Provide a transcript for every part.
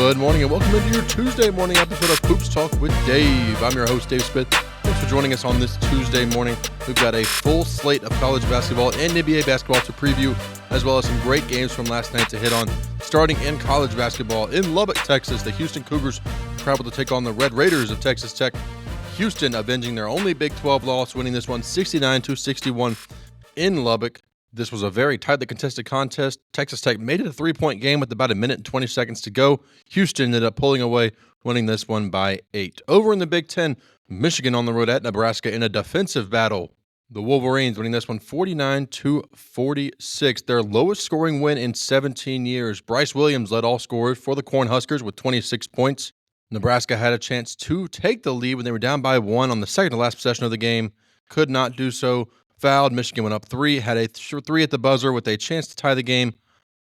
Good morning and welcome into your Tuesday morning episode of Hoops Talk with Dave. I'm your host, Dave Smith. Thanks for joining us on this Tuesday morning. We've got a full slate of college basketball and NBA basketball to preview, as well as some great games from last night to hit on. Starting in college basketball in Lubbock, Texas, the Houston Cougars travel to take on the Red Raiders of Texas Tech. Houston avenging their only Big 12 loss, winning this one 69-61 in Lubbock. This was a very tightly contested contest. Texas Tech made it a three-point game with about a minute and 20 seconds to go. Houston ended up pulling away, winning this one by 8. Over in the Big 10, Michigan on the road at Nebraska in a defensive battle. The Wolverines winning this one 49-46, their lowest scoring win in 17 years. Bryce Williams led all scorers for the Cornhuskers with 26 points. Nebraska had a chance to take the lead when they were down by 1 on the second to last possession of the game. Could not do so. Fouled. Michigan went up 3, had a 3 at the buzzer with a chance to tie the game.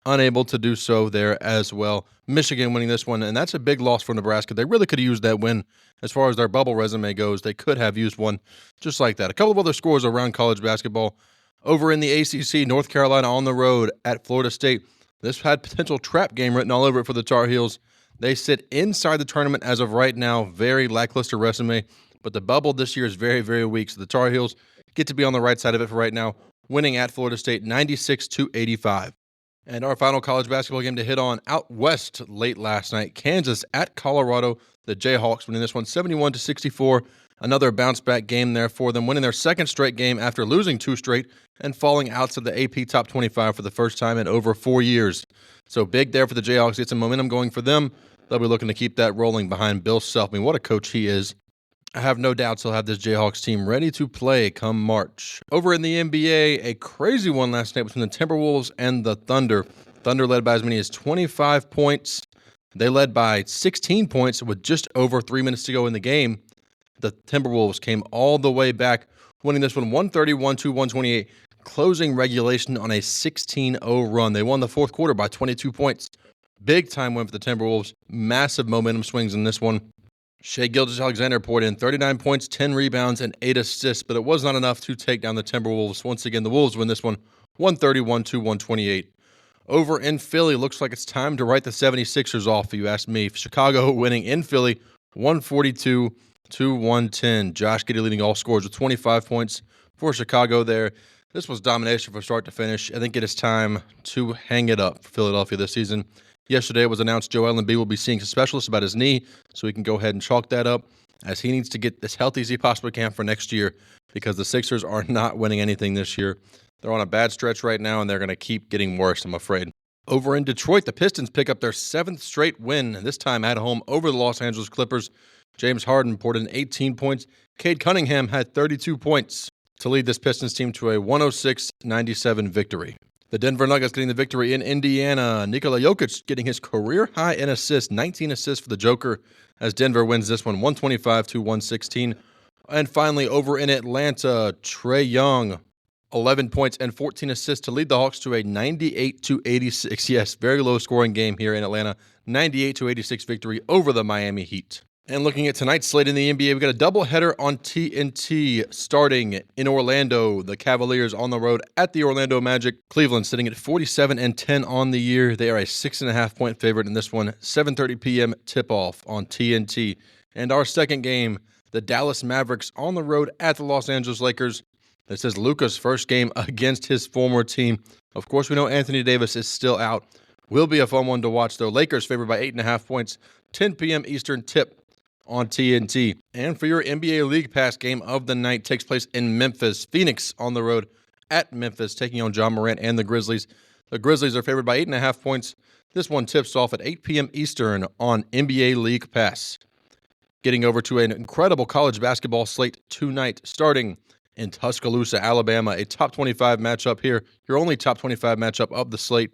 Unable to do so there as well. Michigan winning this one, and that's a big loss for Nebraska. They really could have used that win as far as their bubble resume goes. They could have used one just like that. A couple of other scores around college basketball. Over in the ACC, North Carolina on the road at Florida State. This had potential trap game written all over it for the Tar Heels. They sit inside the tournament as of right now. Very lackluster resume, but the bubble this year is very, very weak. So the Tar Heels get to be on the right side of it for right now, winning at Florida State 96-85. And our final college basketball game to hit on out west late last night, Kansas at Colorado. The Jayhawks winning this one 71-64. Another bounce-back game there for them, winning their second straight game after losing 2 straight and falling outside the AP Top 25 for the first time in over 4 years. So big there for the Jayhawks. Get some momentum going for them. They'll be looking to keep that rolling behind Bill Self. I mean, what a coach he is. I have no doubts he'll have this Jayhawks team ready to play come March. Over in the NBA, a crazy one last night between the Timberwolves and the Thunder. Thunder led by as many as 25 points. They led by 16 points with just over 3 minutes to go in the game. The Timberwolves came all the way back, winning this one 131-128, closing regulation on a 16-0 run. They won the fourth quarter by 22 points. Big time win for the Timberwolves. Massive momentum swings in this one. Shai Gilgeous-Alexander poured in 39 points, 10 rebounds, and 8 assists, but it was not enough to take down the Timberwolves. Once again, the Wolves win this one 131-128. Over in Philly, looks like it's time to write the 76ers off, if you ask me. Chicago winning in Philly 142-110. Josh Giddey leading all scorers with 25 points for Chicago there. This was domination from start to finish. I think it is time to hang it up for Philadelphia this season. Yesterday it was announced Joel Embiid will be seeing a specialist about his knee, so he can go ahead and chalk that up, as he needs to get as healthy as he possibly can for next year, because the Sixers are not winning anything this year. They're on a bad stretch right now, and they're going to keep getting worse, I'm afraid. Over in Detroit, the Pistons pick up their 7th straight win, this time at home over the Los Angeles Clippers. James Harden poured in 18 points. Cade Cunningham had 32 points to lead this Pistons team to a 106-97 victory. The Denver Nuggets getting the victory in Indiana. Nikola Jokic getting his career high in assists, 19 assists for the Joker, as Denver wins this one 125-116. And finally, over in Atlanta, Trae Young, 11 points and 14 assists to lead the Hawks to a 98-86. Yes, very low scoring game here in Atlanta. 98-86 victory over the Miami Heat. And looking at tonight's slate in the NBA, we've got a doubleheader on TNT starting in Orlando. The Cavaliers on the road at the Orlando Magic. Cleveland sitting at 47-10 on the year. They are a 6.5-point favorite in this one. 7:30 p.m. tip-off on TNT. And our second game, the Dallas Mavericks on the road at the Los Angeles Lakers. This is Luka's first game against his former team. Of course, we know Anthony Davis is still out. Will be a fun one to watch, though. Lakers favored by 8.5 points. 10 p.m. Eastern tip on TNT. And for your NBA League Pass game of the night, takes place in Memphis. Phoenix on the road at Memphis, taking on John Morant and the Grizzlies. The Grizzlies are favored by 8.5 points. This one tips off at 8 p.m. Eastern on NBA League Pass. Getting over to an incredible college basketball slate tonight, starting in Tuscaloosa, Alabama. A top 25 matchup here. Your only top 25 matchup of the slate.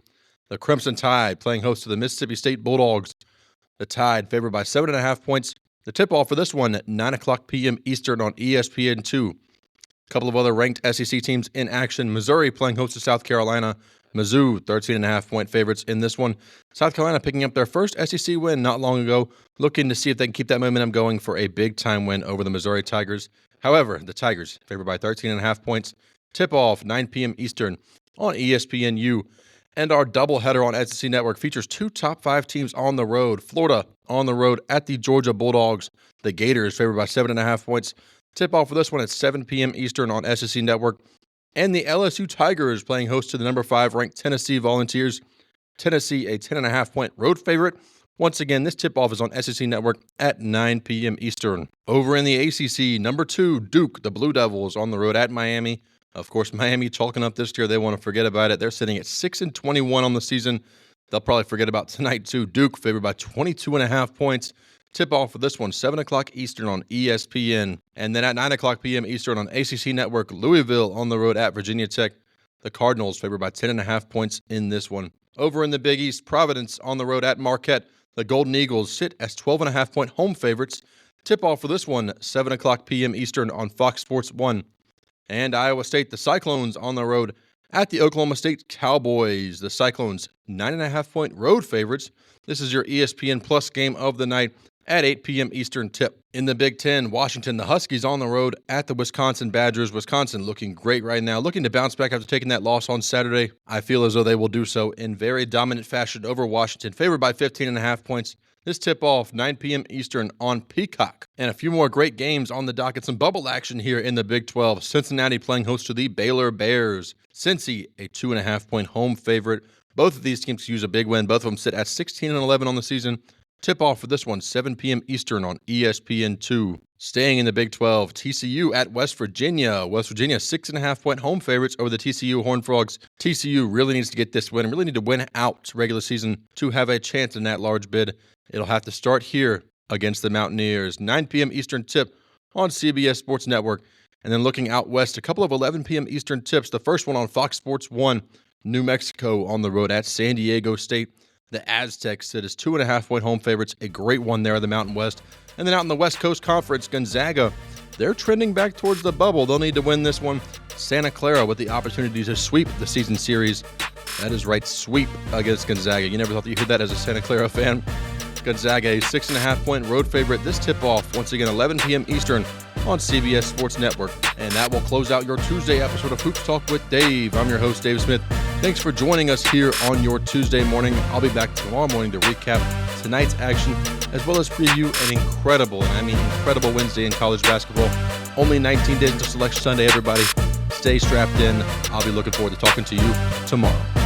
The Crimson Tide playing host to the Mississippi State Bulldogs. The Tide favored by 7.5 points. The tip-off for this one at 9 o'clock p.m. Eastern on ESPN2. A couple of other ranked SEC teams in action. Missouri playing host to South Carolina. Mizzou, 13.5-point favorites in this one. South Carolina picking up their first SEC win not long ago, looking to see if they can keep that momentum going for a big-time win over the Missouri Tigers. However, the Tigers favored by 13.5 points. Tip-off, 9 p.m. Eastern on ESPNU. And our doubleheader on SEC Network features 2 top 5 teams on the road. Florida on the road at the Georgia Bulldogs. The Gators favored by 7.5 points. Tip-off for this one at 7 p.m. Eastern on SEC Network. And the LSU Tigers playing host to the number 5 ranked Tennessee Volunteers. Tennessee, a 10.5-point road favorite. Once again, this tip-off is on SEC Network at 9 p.m. Eastern. Over in the ACC, number 2, Duke, the Blue Devils, on the road at Miami. Of course, Miami chalking up this year. They want to forget about it. They're sitting at 6-21 on the season. They'll probably forget about tonight, too. Duke favored by 22.5 points. Tip-off for this one, 7 o'clock Eastern on ESPN. And then at 9 o'clock p.m. Eastern on ACC Network, Louisville on the road at Virginia Tech. The Cardinals favored by 10.5 points in this one. Over in the Big East, Providence on the road at Marquette. The Golden Eagles sit as 12.5-point home favorites. Tip-off for this one, 7 o'clock p.m. Eastern on Fox Sports 1. And Iowa State, the Cyclones on the road at the Oklahoma State Cowboys. The Cyclones, 9.5-point road favorites. This is your ESPN Plus game of the night at 8 p.m. Eastern tip. In the Big Ten, Washington, the Huskies on the road at the Wisconsin Badgers. Wisconsin looking great right now, looking to bounce back after taking that loss on Saturday. I feel as though they will do so in very dominant fashion over Washington, favored by 15.5 points. This tip-off, 9 p.m. Eastern on Peacock. And a few more great games on the docket. Some bubble action here in the Big 12. Cincinnati playing host to the Baylor Bears. Cincy, a 2.5-point home favorite. Both of these teams use a big win. Both of them sit at 16-11 on the season. Tip-off for this one, 7 p.m. Eastern on ESPN2. Staying in the Big 12, TCU at West Virginia. West Virginia, 6.5-point home favorites over the TCU Horned Frogs. TCU really needs to get this win, really need to win out regular season to have a chance in that large bid. It'll have to start here against the Mountaineers. 9 p.m. Eastern tip on CBS Sports Network. And then looking out west, a couple of 11 p.m. Eastern tips. The first one on Fox Sports 1, New Mexico on the road at San Diego State. The Aztecs sit as 2.5-point home favorites. A great one there in the Mountain West. And then out in the West Coast Conference, Gonzaga, they're trending back towards the bubble. They'll need to win this one. Santa Clara with the opportunity to sweep the season series. That is right, sweep against Gonzaga. You never thought that you'd hear that as a Santa Clara fan. Gonzaga, a 6.5-point road favorite. This tip-off, once again, 11 p.m. Eastern on CBS Sports Network. And that will close out your Tuesday episode of Hoops Talk with Dave. I'm your host, Dave Smith. Thanks for joining us here on your Tuesday morning. I'll be back tomorrow morning to recap tonight's action, as well as preview an incredible, and I mean incredible Wednesday in college basketball. Only 19 days until Selection Sunday, everybody. Stay strapped in. I'll be looking forward to talking to you tomorrow.